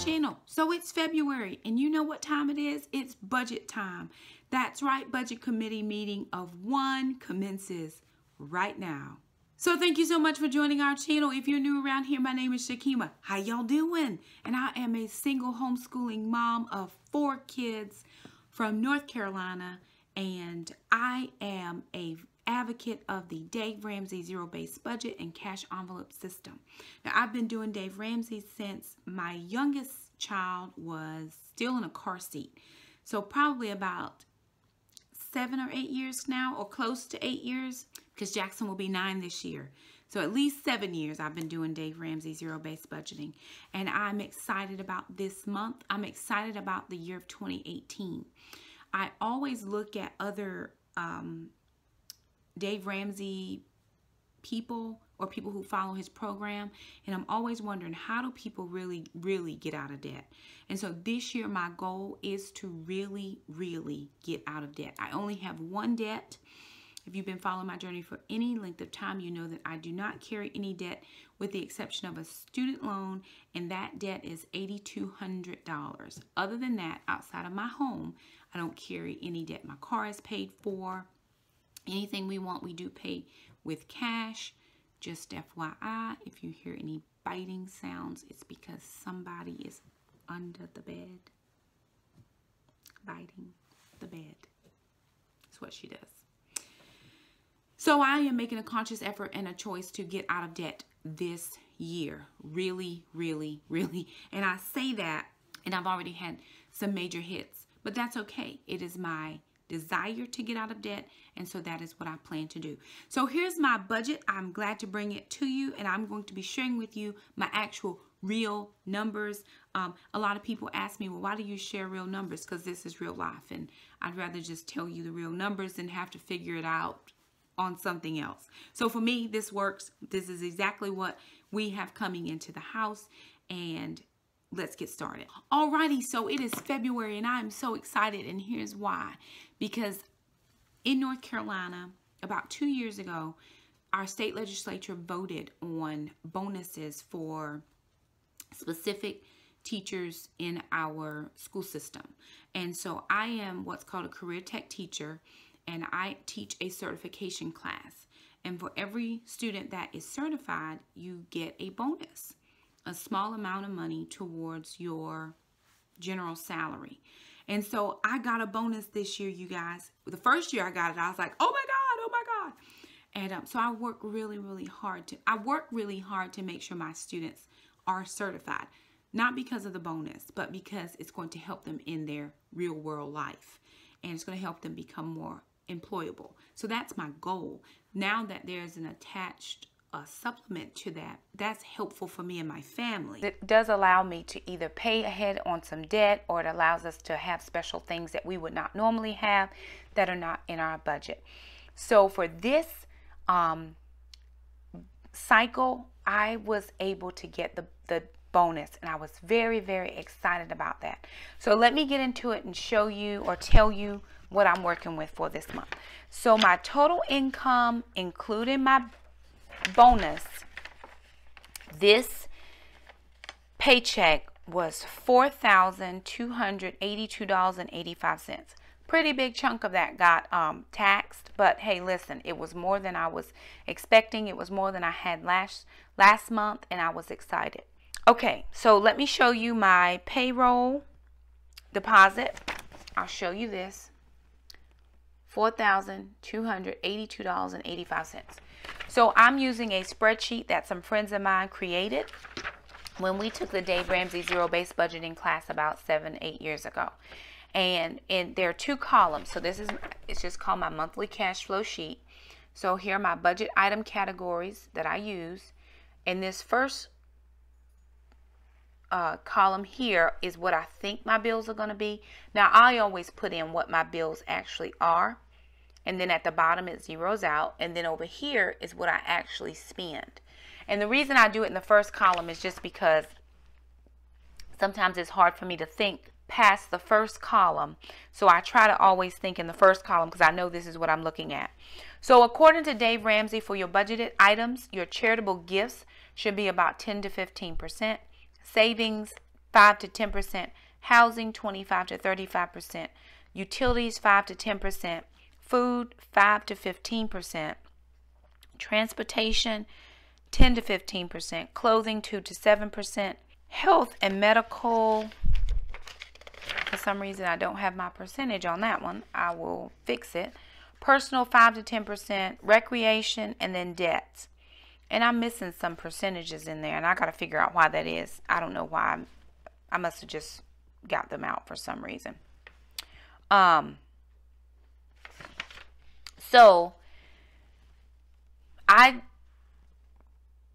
channel. So it's February, and you know what time it is? It's budget time. That's right, budget committee meeting of 1 commences right now. So thank you so much for joining our channel. If you're new around here, my name is Shakema. How y'all doing? And I am a single homeschooling mom of 4 kids from North Carolina, and I am a advocate of the Dave Ramsey zero-based budget and cash envelope system. Now, I've been doing Dave Ramsey since my youngest child was still in a car seat. So probably about 7 or 8 years now, or close to 8 years, because Jackson will be 9 this year. So at least 7 years I've been doing Dave Ramsey zero-based budgeting. And I'm excited about this month. I'm excited about the year of 2018. I always look at other Dave Ramsey people or people who follow his program, and I'm always wondering, how do people really get out of debt? And so this year my goal is to really get out of debt. I only have 1 debt. If you've been following my journey for any length of time, you know that I do not carry any debt with the exception of a student loan, and that debt is $8,200. Other than that, outside of my home, I don't carry any debt. My car is paid for. Anything we want, we do pay with cash. Just FYI, if you hear any biting sounds, it's because somebody is under the bed, biting the bed. That's what she does. So I am making a conscious effort and a choice to get out of debt this year. Really. And I say that, and I've already had some major hits, but that's okay. It is my desire to get out of debt, and so that is what I plan to do. So here's my budget. I'm glad to bring it to you, and I'm going to be sharing with you my actual real numbers. A lot of people ask me, well, why do you share real numbers? Because this is real life, and I'd rather just tell you the real numbers than have to figure it out on something else. So for me, this works. This is exactly what we have coming into the house, and let's get started. Alrighty, so it is February, and I'm so excited, and here's why. Because in North Carolina, about 2 years ago, our state legislature voted on bonuses for specific teachers in our school system. And so I am what's called a career tech teacher, and I teach a certification class. And for every student that is certified, you get a bonus, a small amount of money towards your general salary. And so I got a bonus this year, you guys. The first year I got it, I was like, oh my God. And so I work really hard to make sure my students are certified. Not because of the bonus, but because it's going to help them in their real world life. And it's going to help them become more employable. So that's my goal. Now that there's an attached supplement to that, that's helpful for me and my family. It does allow me to either pay ahead on some debt, or it allows us to have special things that we would not normally have that are not in our budget. So for this cycle, I was able to get the bonus, and I was very excited about that. So let me get into it and show you or tell you what I'm working with for this month. So my total income, including my bonus, this paycheck was $4,282.85. Pretty big chunk of that got taxed, but hey, listen, it was more than I was expecting. It was more than I had last month, and I was excited. Okay, so let me show you my payroll deposit. I'll show you this. $4,282.85. So I'm using a spreadsheet that some friends of mine created when we took the Dave Ramsey zero-based budgeting class about 7-8 years ago. And there are 2 columns. So it's just called my monthly cash flow sheet. So here are my budget item categories that I use. And this first column here is what I think my bills are going to be. Now, I always put in what my bills actually are, and then at the bottom it zeroes out, and then over here is what I actually spend. And the reason I do it in the first column is just because sometimes it's hard for me to think past the first column, so I try to always think in the first column because I know this is what I'm looking at. So according to Dave Ramsey, for your budgeted items, your charitable gifts should be about 10 to 15%. Savings 5 to 10%, housing 25 to 35%, utilities 5 to 10%, food 5 to 15%, transportation 10 to 15%, clothing 2 to 7%, health and medical. For some reason I don't have my percentage on that one. I will fix it. Personal 5 to 10%, recreation, and then debts. And I'm missing some percentages in there, and I got to figure out why that is. I don't know why. I must have just got them out for some reason. So I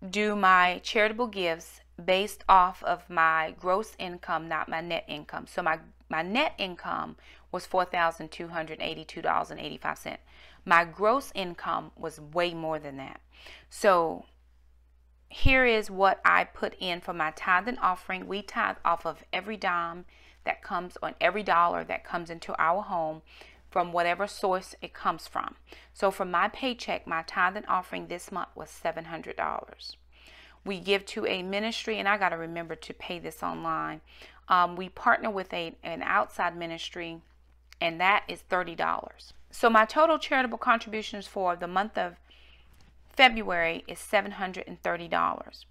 do my charitable gifts based off of my gross income, not my net income. So my net income was $4,282.85. My gross income was way more than that. So here is what I put in for my tithe and offering. We tithe off of every dime that comes, on every dollar that comes into our home from whatever source it comes from. So for my paycheck, my tithe and offering this month was $700. We give to a ministry, and I got to remember to pay this online. We partner with an outside ministry, and that is $30. So my total charitable contributions for the month of February is $730.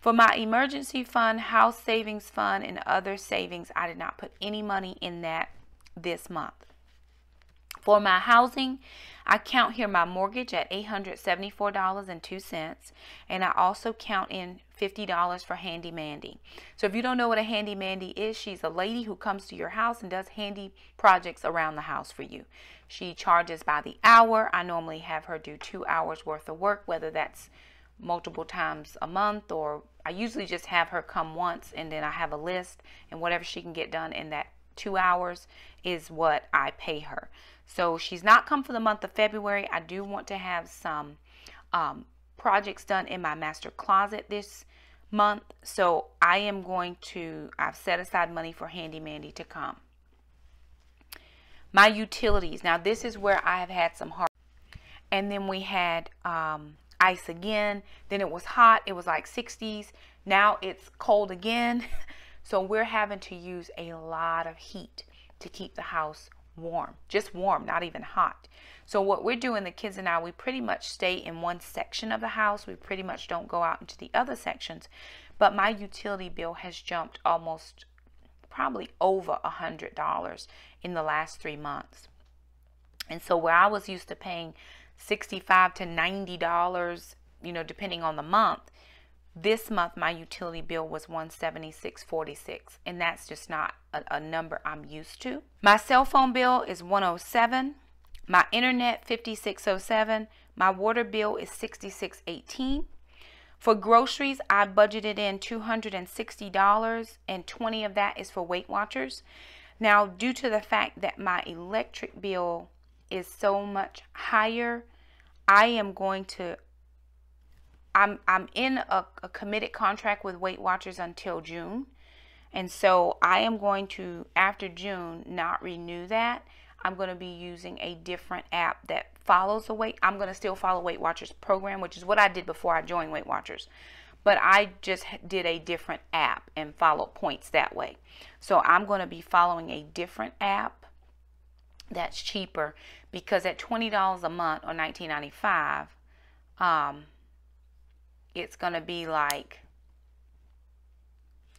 For my emergency fund, house savings fund, and other savings, I did not put any money in that this month. For my housing, I count here my mortgage at $874.02, and I also count in $50 for handy mandy. So if you don't know what a handy mandy is, she's a lady who comes to your house and does handy projects around the house for you. She charges by the hour. I normally have her do 2 hours worth of work, whether that's multiple times a month, or I usually just have her come once, and then I have a list, and whatever she can get done in that 2 hours is what I pay her. So she's not come for the month of February. I do want to have some projects done in my master closet this month. So I've set aside money for Handy Mandy to come. My utilities. Now this is where I have had some hard. And then we had ice again. Then it was hot. It was like 60s. Now it's cold again. So we're having to use a lot of heat to keep the house warm, just warm, not even hot. So what we're doing, the kids and I, we pretty much stay in one section of the house. We pretty much don't go out into the other sections. But my utility bill has jumped almost probably over $100 in the last 3 months. And so where I was used to paying $65 to $90, depending on the month, this month my utility bill was $176.46, and that's just not a number I'm used to. My cell phone bill is $107, my internet $56.07, my water bill is $66.18. For groceries, I budgeted in $260, and $20 of that is for Weight Watchers. Now, due to the fact that my electric bill is so much higher, I'm in a committed contract with Weight Watchers until June. And so I am going to, after June, not renew that. I'm going to be using a different app that follows I'm going to still follow Weight Watchers program, which is what I did before I joined Weight Watchers. But I just did a different app and followed points that way. So I'm going to be following a different app that's cheaper, because at $20 a month or $19.95, it's going to be like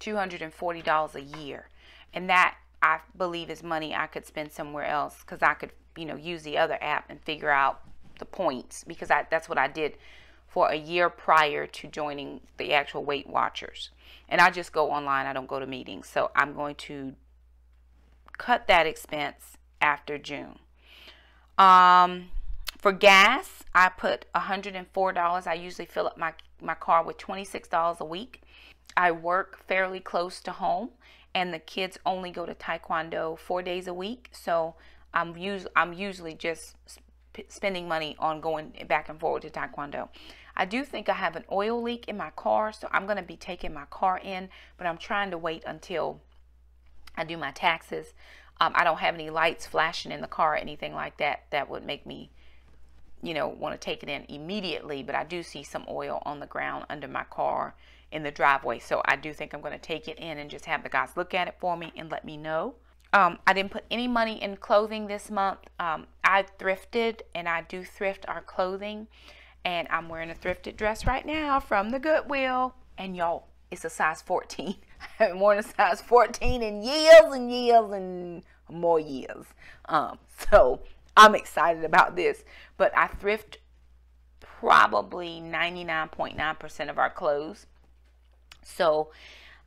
$240 a year. And that, I believe, is money I could spend somewhere else, because I could, use the other app and figure out the points, because that's what I did for a year prior to joining the actual Weight Watchers. And I just go online. I don't go to meetings. So I'm going to cut that expense after June. For gas, I put $104. I usually fill up my car with $26 a week. I work fairly close to home, and the kids only go to Taekwondo 4 days a week. So I'm usually just spending money on going back and forward to Taekwondo. I do think I have an oil leak in my car, so I'm going to be taking my car in, but I'm trying to wait until I do my taxes. I don't have any lights flashing in the car or anything like that that would make me want to take it in immediately, but I do see some oil on the ground under my car in the driveway. So I do think I'm going to take it in and just have the guys look at it for me and let me know. I didn't put any money in clothing this month. I thrifted, and I do thrift our clothing. And I'm wearing a thrifted dress right now from the Goodwill. And y'all, it's a size 14. I haven't worn a size 14 in years and years and more years. So I'm excited about this. But I thrift probably 99.9% of our clothes. So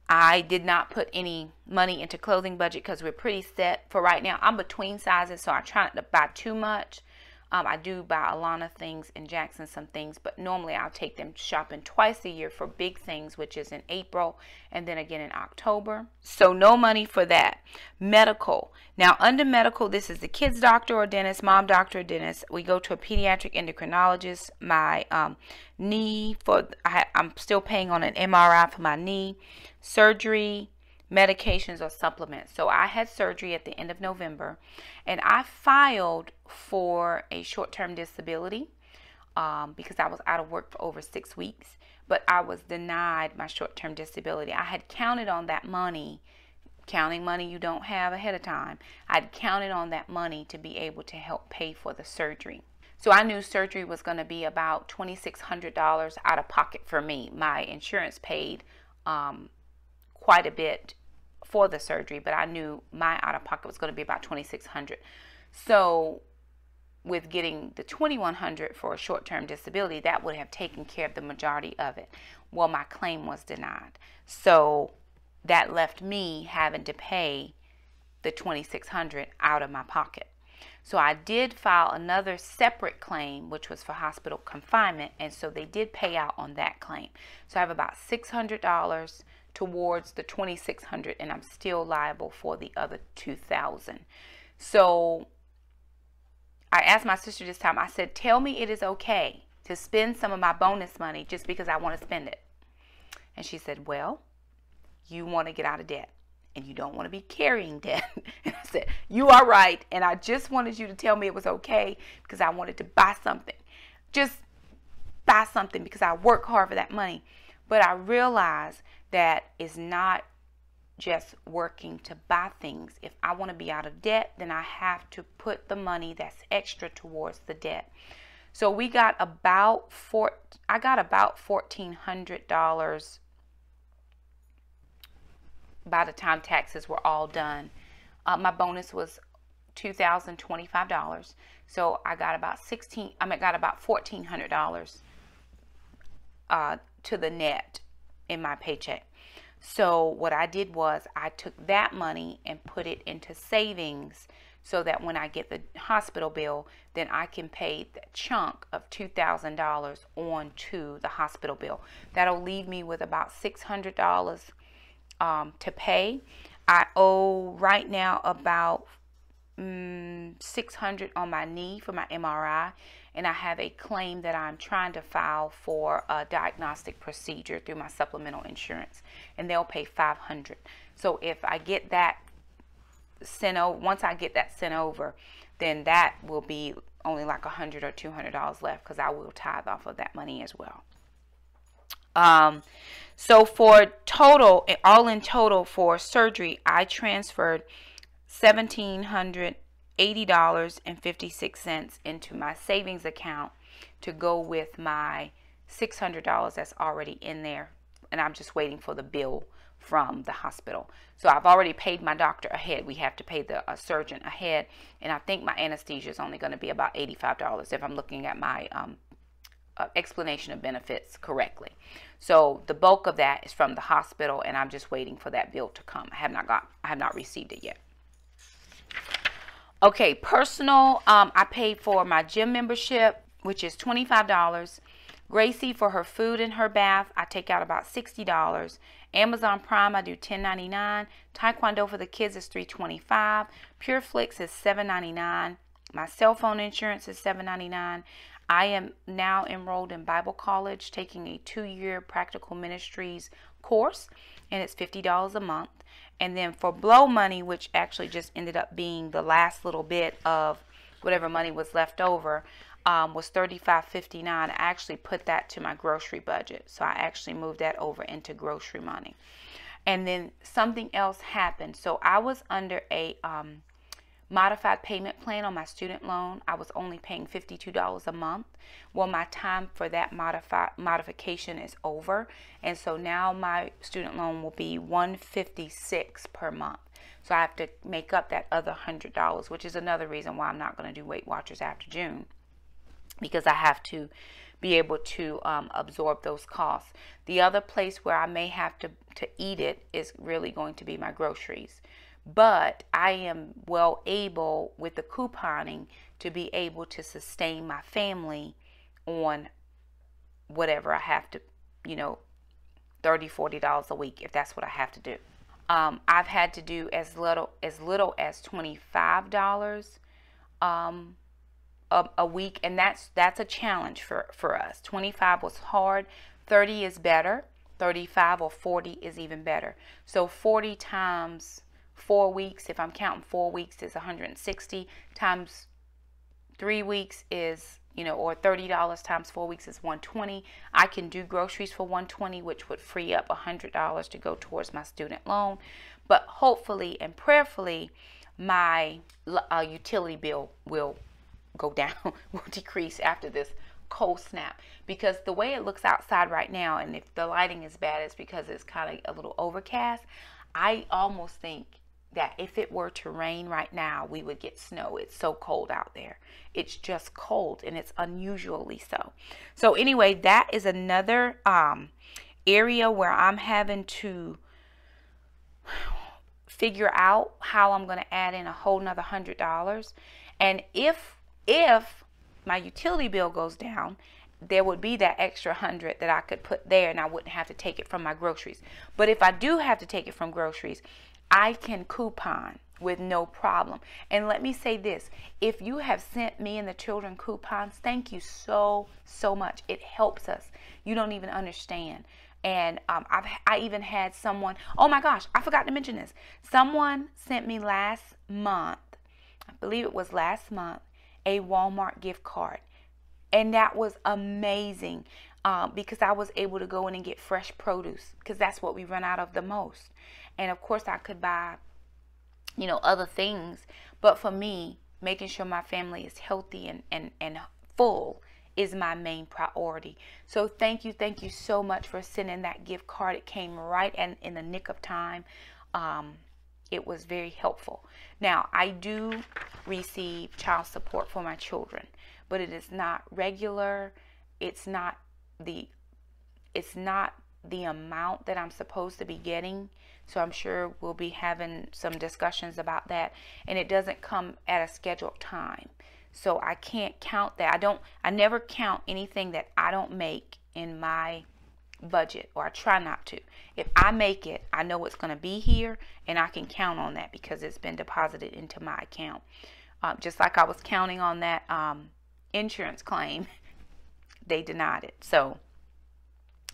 I did not put any money into clothing budget because we're pretty set for right now. I'm between sizes, so I try not to buy too much. I do buy Alana things and Jackson some things, but normally I'll take them shopping twice a year for big things, which is in April and then again in October. So no money for that. Medical. Now under medical, this is the kids doctor or dentist, mom doctor or dentist. We go to a pediatric endocrinologist. My knee, I'm still paying on an MRI for my knee. Surgery, medications or supplements. So I had surgery at the end of November, and I filed for a short-term disability because I was out of work for over 6 weeks, but I was denied my short-term disability. I had counted on that money, counting money you don't have ahead of time. I'd counted on that money to be able to help pay for the surgery. So I knew surgery was going to be about $2,600 out of pocket for me. My insurance paid quite a bit for the surgery, but I knew my out-of-pocket was going to be about $2,600. So with getting the $2,100 for a short-term disability, that would have taken care of the majority of it. Well, my claim was denied. So that left me having to pay the $2,600 out of my pocket. So I did file another separate claim, which was for hospital confinement, and so they did pay out on that claim. So I have about $600 towards the $2,600, and I'm still liable for the other $2,000. So I asked my sister this time, I said, tell me it is okay to spend some of my bonus money just because I want to spend it. And she said, well, you want to get out of debt and you don't want to be carrying debt. And I said, you are right, and I just wanted you to tell me it was okay because I wanted to buy something. Just buy something because I work hard for that money. But I realized that it's not just working to buy things. If I want to be out of debt, then I have to put the money that's extra towards the debt. So we got about $1,400 by the time taxes were all done. My bonus was $2,025. So I got about $1,400 to the net in my paycheck. So what I did was I took that money and put it into savings so that when I get the hospital bill, then I can pay that chunk of $2,000 on to the hospital bill. That'll leave me with about $600 to pay. I owe right now about $600 on my knee for my MRI, and I have a claim that I'm trying to file for a diagnostic procedure through my supplemental insurance, and they'll pay $500. So if I get that sent over, once I get that sent over, then that will be only like $100 or $200 left because I will tithe off of that money as well. So for total, all in total for surgery, I transferred $1,780.56 into my savings account to go with my $600 that's already in there, and I'm just waiting for the bill from the hospital. So I've already paid my doctor ahead. We have to pay the surgeon ahead, and I think my anesthesia is only going to be about $85 if I'm looking at my explanation of benefits correctly. So the bulk of that is from the hospital, and I'm just waiting for that bill to come. I have not received it yet. Okay, personal, I paid for my gym membership, which is $25. Gracie for her food and her bath, I take out about $60. Amazon Prime, I do $10.99. Taekwondo for the kids is $3.25. PureFlix is $7.99. My cell phone insurance is $7.99. I am now enrolled in Bible college, taking a 2-year practical ministries course, and it's $50 a month. And then for blow money, which actually just ended up being the last little bit of whatever money was left over, was $35.59. I actually put that to my grocery budget. So I actually moved that over into grocery money. And then something else happened. So I was under a modified payment plan on my student loan. I was only paying $52 a month. Well, my time for that modification is over, and so now my student loan will be $156 per month. So I have to make up that other $100, which is another reason why I'm not going to do Weight Watchers after June, because I have to be able to absorb those costs. The other place where I may have to eat it is really going to be my groceries. But I am well able with the couponing to be able to sustain my family on whatever I have to, $30, $40 a week, if that's what I have to do. I've had to do as little as $25 a week, and that's a challenge for us. 25 was hard. 30 is better. 35 or 40 is even better. So 40 times 4 weeks, if I'm counting 4 weeks, is 160 times 3 weeks is, or $30 times 4 weeks is 120. I can do groceries for 120, which would free up $100 to go towards my student loan. But hopefully and prayerfully, my utility bill will go down, will decrease after this cold snap, because the way it looks outside right now, and if the lighting is bad, it's because it's kind of a little overcast. I almost think that if it were to rain right now, we would get snow. It's so cold out there. It's just cold, and it's unusually so. So anyway, that is another area where I'm having to figure out how I'm going to add in a whole nother $100. And if my utility bill goes down, there would be that extra 100 that I could put there, and I wouldn't have to take it from my groceries. But if I do have to take it from groceries, I can coupon with no problem. And let me say this, if you have sent me and the children coupons, thank you so much. It helps us. You don't even understand. And I even had someone, oh my gosh, I forgot to mention this. Someone sent me last month, I believe it was last month, a Walmart gift card. And that was amazing because I was able to go in and get fresh produce, because that's what we run out of the most. And of course I could buy, other things. But for me, making sure my family is healthy and full is my main priority. So thank you so much for sending that gift card. It came right in the nick of time. It was very helpful. Now, I do receive child support for my children, but it is not regular. It's not the amount that I'm supposed to be getting. So I'm sure we'll be having some discussions about that. And it doesn't come at a scheduled time. So I can't count that. I never count anything that I don't make in my budget, or I try not to. If I make it, I know it's going to be here, and I can count on that because it's been deposited into my account. Just like I was counting on that insurance claim, they denied it. So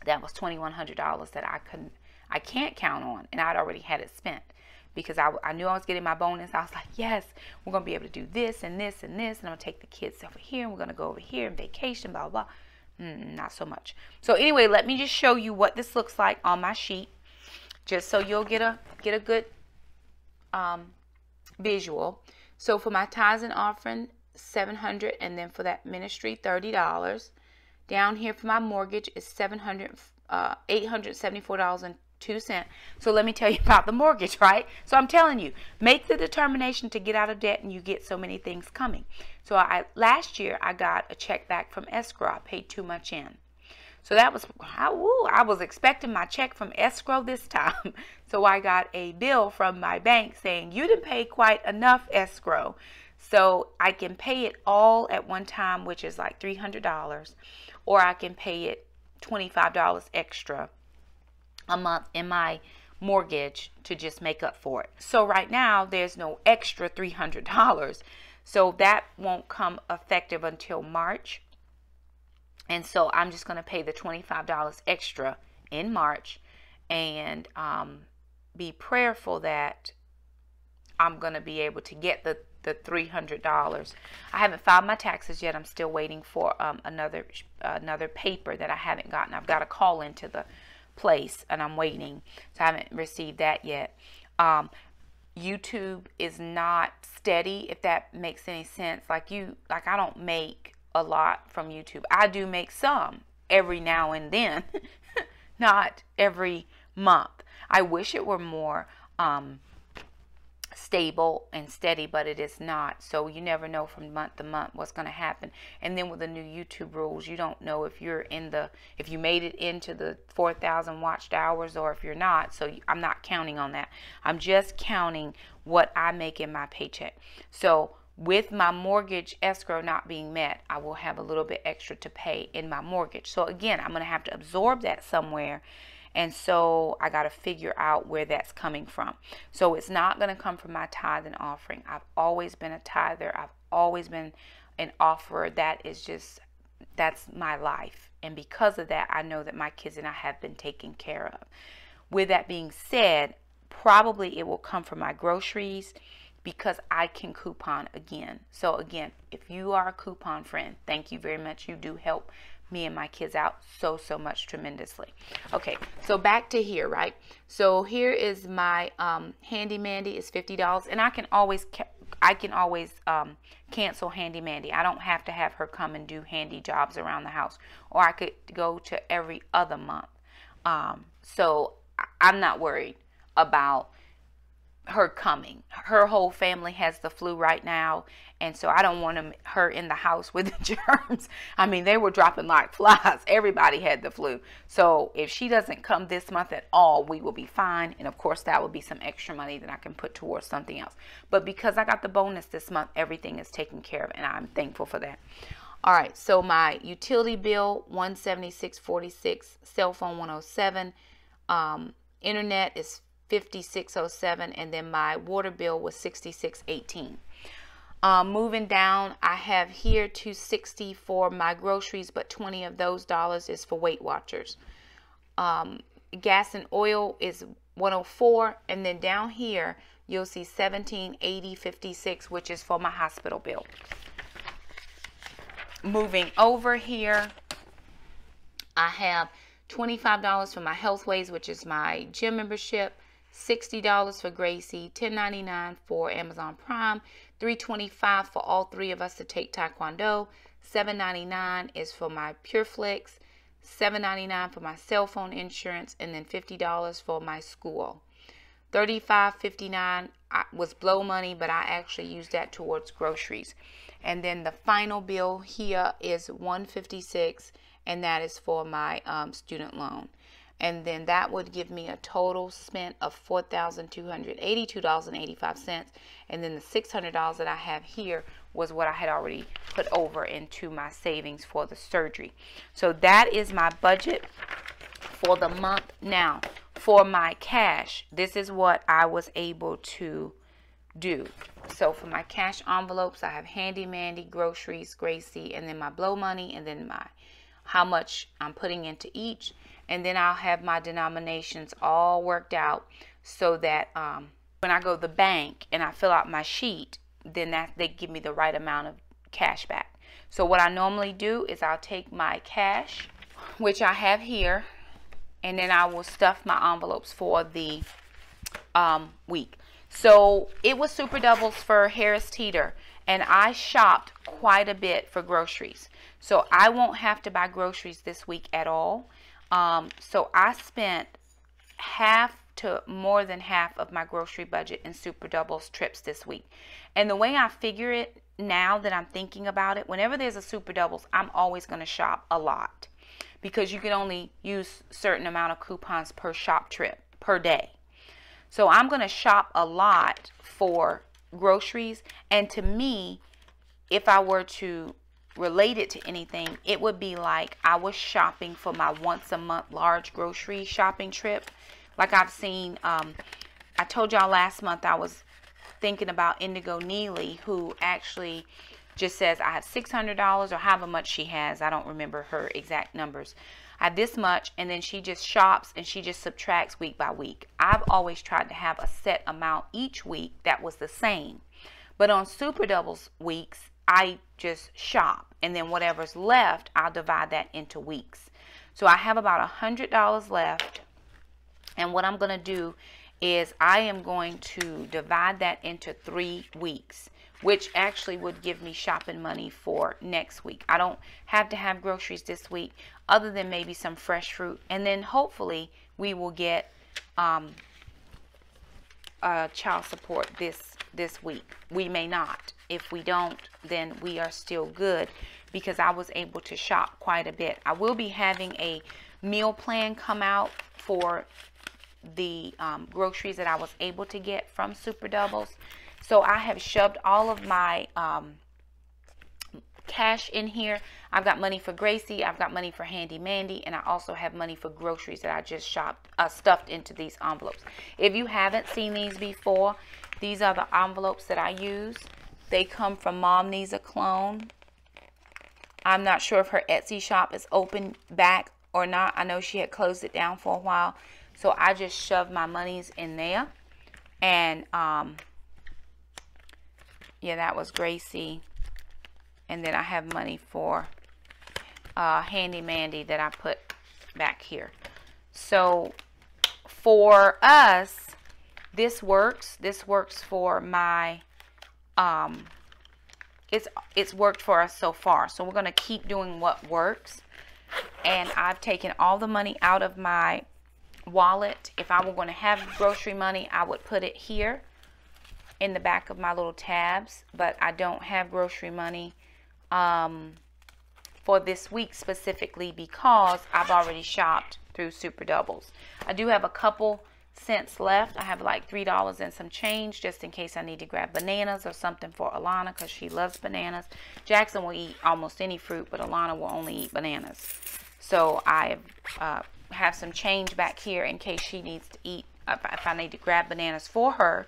that was $2,100 that I can't count on, and I'd already had it spent because I knew I was getting my bonus. I was like, yes, we're going to be able to do this and this and this, and I'm going to take the kids over here, and we're going to go over here and vacation, blah, blah, blah. Not so much. So anyway, let me just show you what this looks like on my sheet, just so you'll get a good visual. So for my tithes and offering, $700, and then for that ministry, $30. Down here for my mortgage is $874.02. So let me tell you about the mortgage, right? So I'm telling you, make the determination to get out of debt, and you get so many things coming. So last year I got a check back from escrow. I paid too much in. So that was, I was expecting my check from escrow this time. So I got a bill from my bank saying, you didn't pay quite enough escrow. So I can pay it all at one time, which is like $300, or I can pay it $25 extra a month in my mortgage to just make up for it. So right now there's no extra $300. So that won't come effective until March. And so I'm just going to pay the $25 extra in March, and be prayerful that I'm going to be able to get the the $300. I haven't filed my taxes yet. I'm still waiting for another paper that I haven't gotten. I've got to call into the place and I'm waiting, so I haven't received that yet. YouTube is not steady, if that makes any sense. Like I don't make a lot from YouTube. I do make some every now and then, not every month. I wish it were more stable and steady, but it is not. So you never know from month to month what's going to happen. And then with the new YouTube rules, you don't know if you made it into the 4,000 watched hours or if you're not. So I'm not counting on that. I'm just counting what I make in my paycheck. So with my mortgage escrow not being met, I will have a little bit extra to pay in my mortgage. So again, I'm going to have to absorb that somewhere. And so I got to figure out where that's coming from. So it's not going to come from my tithe and offering. I've always been a tither. I've always been an offerer. That's my life. And because of that, I know that my kids and I have been taken care of. With that being said, probably it will come from my groceries because I can coupon again. So again, if you are a coupon friend, thank you very much. You do help me and my kids out so much, tremendously. Okay, so back to here, right? So here is my Handy Mandy is $50, and I can always cancel Handy Mandy. I don't have to have her come and do handy jobs around the house, or I could go to every other month. So I'm not worried about her coming. Her whole family has the flu right now, and so I don't want her in the house with the germs. I mean, they were dropping like flies. Everybody had the flu. So if she doesn't come this month at all, we will be fine. And of course, that would be some extra money that I can put towards something else. But because I got the bonus this month, everything is taken care of, and I'm thankful for that. All right, so my utility bill, $176.46, cell phone $107, internet is $56.07, and then my water bill was $66.18. Moving down, I have here $260 for my groceries, but $20 of those dollars is for Weight Watchers. Gas and oil is $104, and then down here you'll see $17.80.56, which is for my hospital bill. Moving over here, I have $25 for my Healthways, which is my gym membership, $60 for Gracie, $10.99 for Amazon Prime, $3.25 for all three of us to take Taekwondo, $7.99 is for my PureFlix, $7.99 for my cell phone insurance, and then $50 for my school. $35.59 was blow money, but I actually used that towards groceries. And then the final bill here is $156, and that is for my student loan. And then that would give me a total spent of $4,282.85. And then the $600 that I have here was what I had already put over into my savings for the surgery. So that is my budget for the month. Now, for my cash, this is what I was able to do. So for my cash envelopes, I have Handy Mandy, groceries, Gracie, and then my blow money, and then my how much I'm putting into each. And then I'll have my denominations all worked out so that when I go to the bank and I fill out my sheet, then they give me the right amount of cash back. So what I normally do is I'll take my cash, which I have here, and then I will stuff my envelopes for the week. So it was super doubles for Harris Teeter, and I shopped quite a bit for groceries. So I won't have to buy groceries this week at all. So I spent half to more than half of my grocery budget in super doubles trips this week. And the way I figure it now that I'm thinking about it, whenever there's a super doubles, I'm always going to shop a lot because you can only use a certain amount of coupons per shop trip per day. So I'm going to shop a lot for groceries. And to me, if I were to relate it to anything, it would be like I was shopping for my once a month large grocery shopping trip. Like I've seen, I told y'all last month I was thinking about Indigo Neely, who actually just says I have $600 or however much she has. I don't remember her exact numbers. I have this much, and then she just shops and she just subtracts week by week. I've always tried to have a set amount each week that was the same. But on Super Doubles weeks, I just shop, and then whatever's left, I'll divide that into weeks. So I have about $100 left, and what I'm going to do is I am going to divide that into 3 weeks, which actually would give me shopping money for next week. I don't have to have groceries this week other than maybe some fresh fruit, and then hopefully we will get child support this week. We may not. If we don't, then we are still good, because I was able to shop quite a bit. I will be having a meal plan come out for the groceries that I was able to get from Super Doubles. So I have shoved all of my cash in here. I've got money for Gracie, I've got money for Handy Mandy, and I also have money for groceries that I just stuffed into these envelopes. If you haven't seen these before, these are the envelopes that I use. They come from Mom Needs a Clone. I'm not sure if her Etsy shop is open back or not. I know she had closed it down for a while. So I just shoved my monies in there. And yeah, that was Gracie. And then I have money for Handy Mandy that I put back here. So for us, this works. This works for my it's worked for us so far. So we're going to keep doing what works. And I've taken all the money out of my wallet. If I were going to have grocery money, I would put it here in the back of my little tabs, but I don't have grocery money for this week specifically because I've already shopped through Super Doubles. I do have a couple cents left. I have like $3 and some change just in case I need to grab bananas or something for Alana because she loves bananas. Jackson will eat almost any fruit, but Alana will only eat bananas. So I have some change back here in case she needs to eat, if I need to grab bananas for her.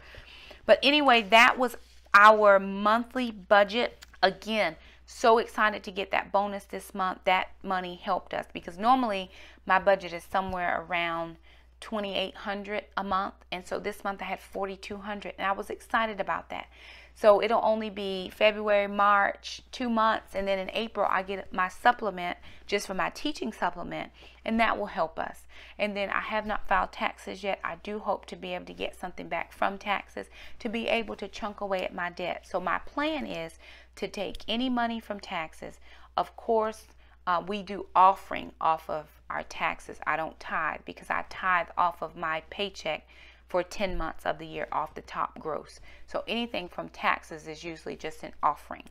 But anyway, that was our monthly budget. Again, so excited to get that bonus this month. That money helped us because normally my budget is somewhere around $2,800 a month, and so this month I had $4,200, and I was excited about that. So it'll only be February, March, 2 months, and then in April I get my supplement just for my teaching supplement, and that will help us. And then I have not filed taxes yet. I do hope to be able to get something back from taxes to be able to chunk away at my debt. So my plan is to take any money from taxes. Of course, we do offering off of our taxes. I don't tithe because I tithe off of my paycheck for 10 months of the year off the top gross. So anything from taxes is usually just an offering.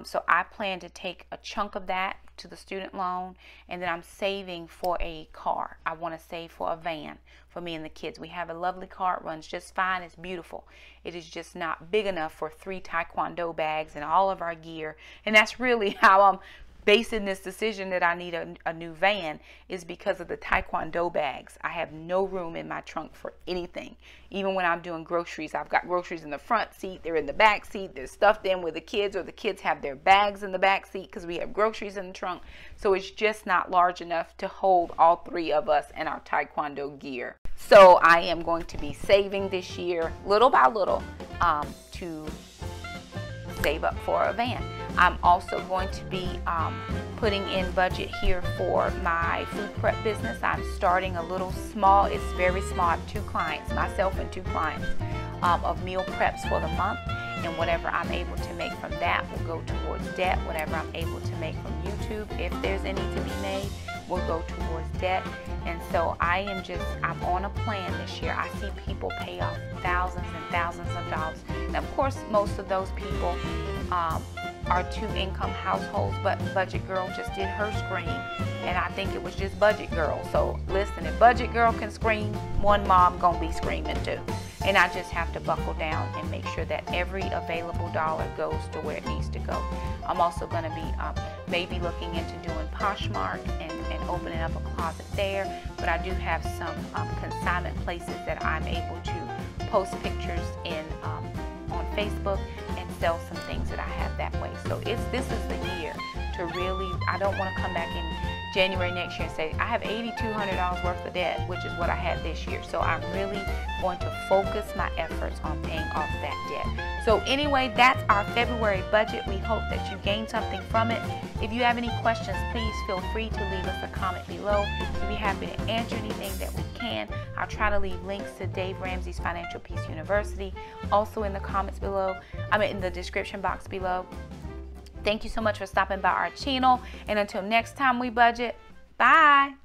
So I plan to take a chunk of that to the student loan, and then I'm saving for a car. I want to save for a van for me and the kids. We have a lovely car. It runs just fine. It's beautiful. It is just not big enough for 3 Taekwondo bags and all of our gear. And that's really how I'm basing this decision that I need a new van, is because of the Taekwondo bags. I have no room in my trunk for anything. Even when I'm doing groceries, I've got groceries in the front seat, they're in the back seat, they're stuffed in with the kids, or the kids have their bags in the back seat because we have groceries in the trunk. So it's just not large enough to hold all 3 of us and our Taekwondo gear. So I am going to be saving this year, little by little, to save up for a van. I'm also going to be putting in budget here for my food prep business. I'm starting a little small. It's very small. I have 2 clients, myself and 2 clients, of meal preps for the month. And whatever I'm able to make from that will go towards debt. Whatever I'm able to make from YouTube, if there's any to be made, will go towards debt. And so I'm on a plan this year. I see people pay off thousands and thousands of dollars. And of course, most of those people are 2-income households, but Budget Girl just did her scream, and I think it was just Budget Girl. So listen, if Budget Girl can scream, one mom gonna be screaming too. And I just have to buckle down and make sure that every available dollar goes to where it needs to go. I'm also going to be maybe looking into doing Poshmark and opening up a closet there. But I do have some consignment places that I'm able to post pictures in on Facebook and sell some things that I have that way. So this is the year to really, I don't want to come back in January next year and say, I have $8,200 worth of debt, which is what I had this year. So I'm really going to focus my efforts on paying off that debt. So anyway, that's our February budget. We hope that you gained something from it. If you have any questions, please feel free to leave us a comment below. We'll be happy to answer anything that we can. I'll try to leave links to Dave Ramsey's Financial Peace University also in the comments below. In the description box below. Thank you so much for stopping by our channel. And until next time we budget, bye.